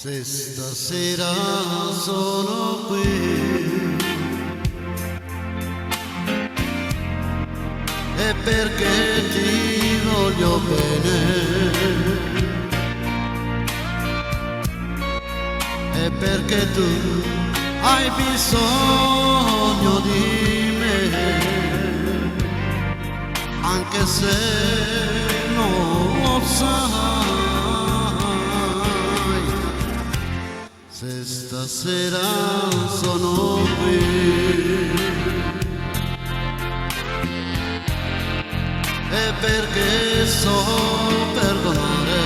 Se stasera sono qui è perché ti voglio bene, è perché tu hai bisogno di me, anche se non lo sai. Se stasera sono qui è perché so perdonare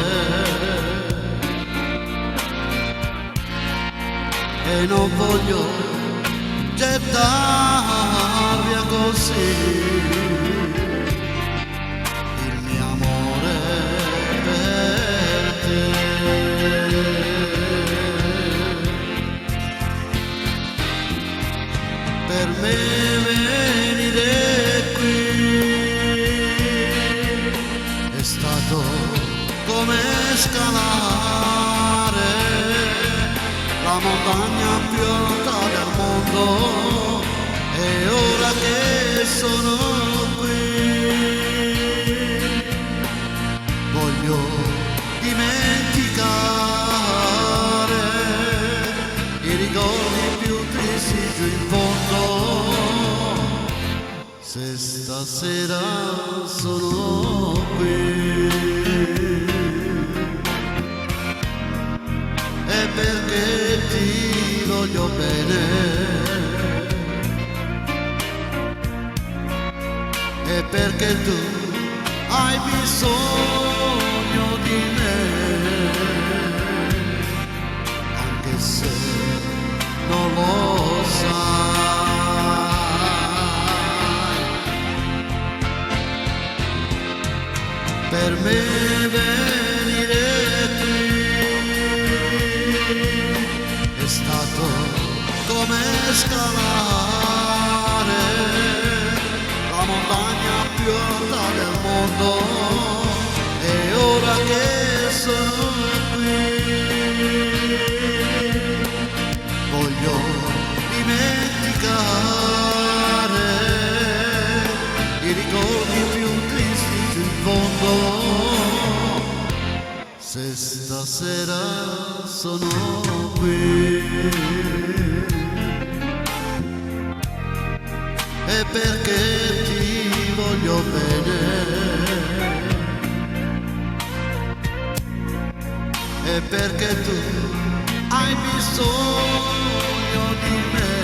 e non voglio gettar via così il mio amore per te. Per me venire qui è stato come scalare la montagna più alta del mondo, e ora che sono qui voglio dimenticare i ricordi più tristi giù in fondo. Se stasera sono qui è perché ti voglio bene, è perché tu hai bisogno di me, anche se non lo sai. Per me venire qui è stato come scalare la montagna più alta del mondo, e ora che sono qui voglio dimenticare i ricordi più tristi giù in fondo. Se stasera sono qui è perché ti voglio bene, è perché tu hai bisogno di me,